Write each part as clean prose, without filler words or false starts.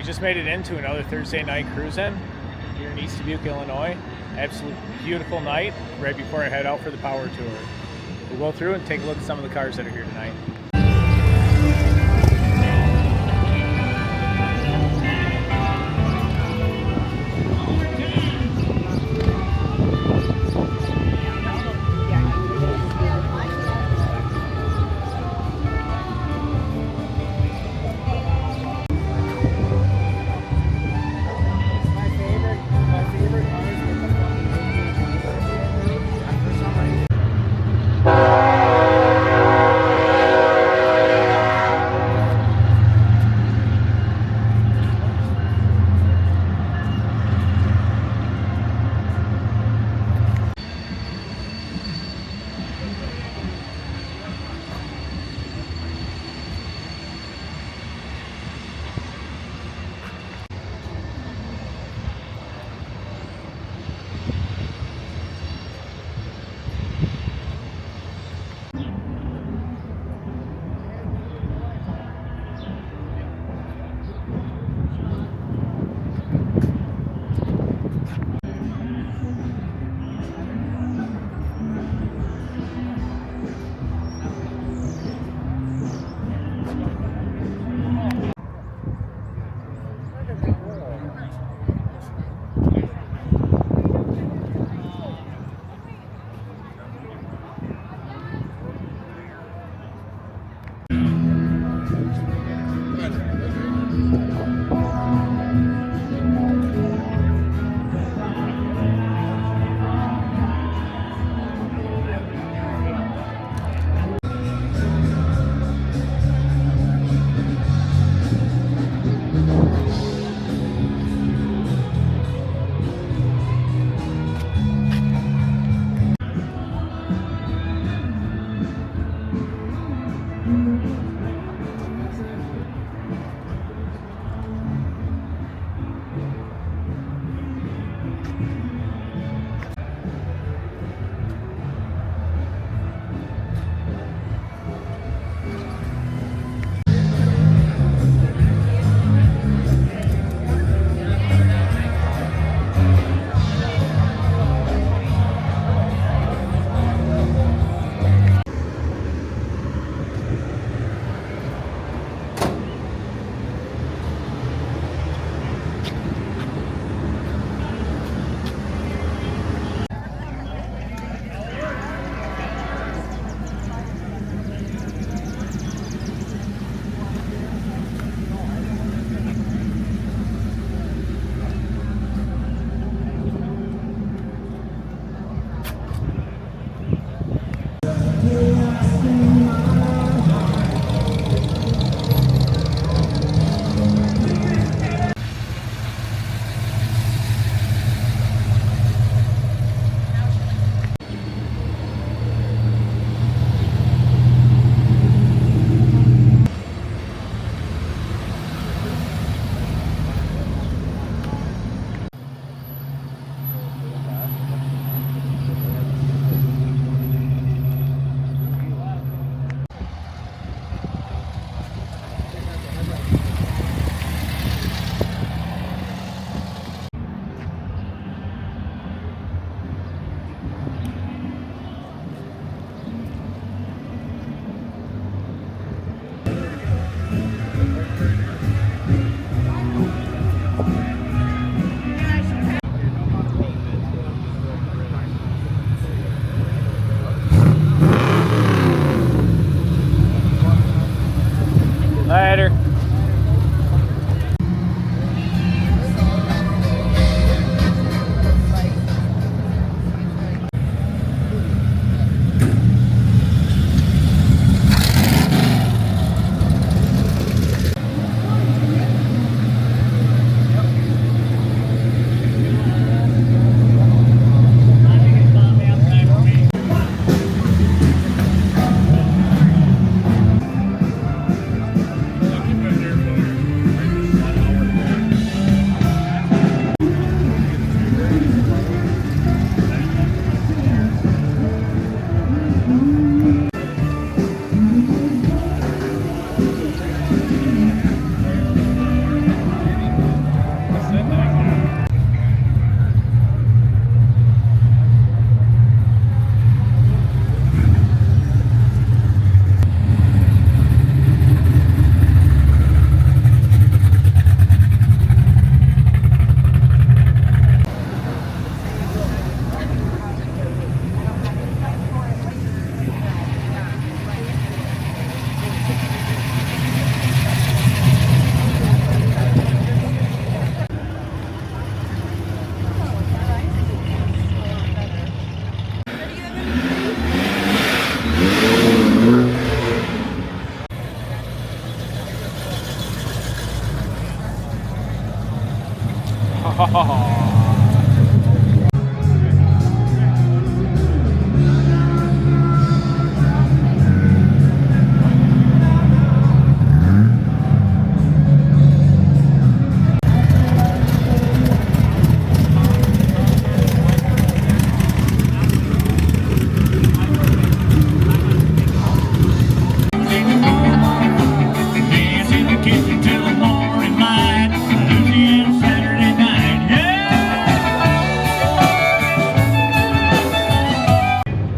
just made it into another Thursday night Cruisin here in East Dubuque, Illinois. Absolutely beautiful night right before I head out for the power tour. We'll go through and take a look at some of the cars that are here tonight.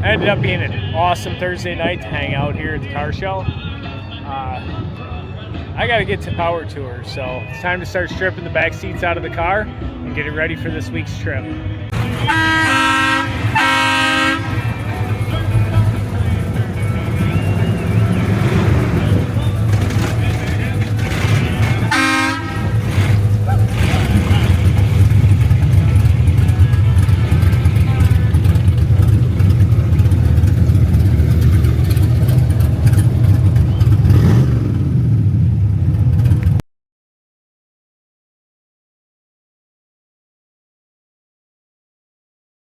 Ended up being an awesome Thursday night to hang out here at the car show. I got to get to Power Tour, so it's time to start stripping the back seats out of the car and get it ready for this week's trip.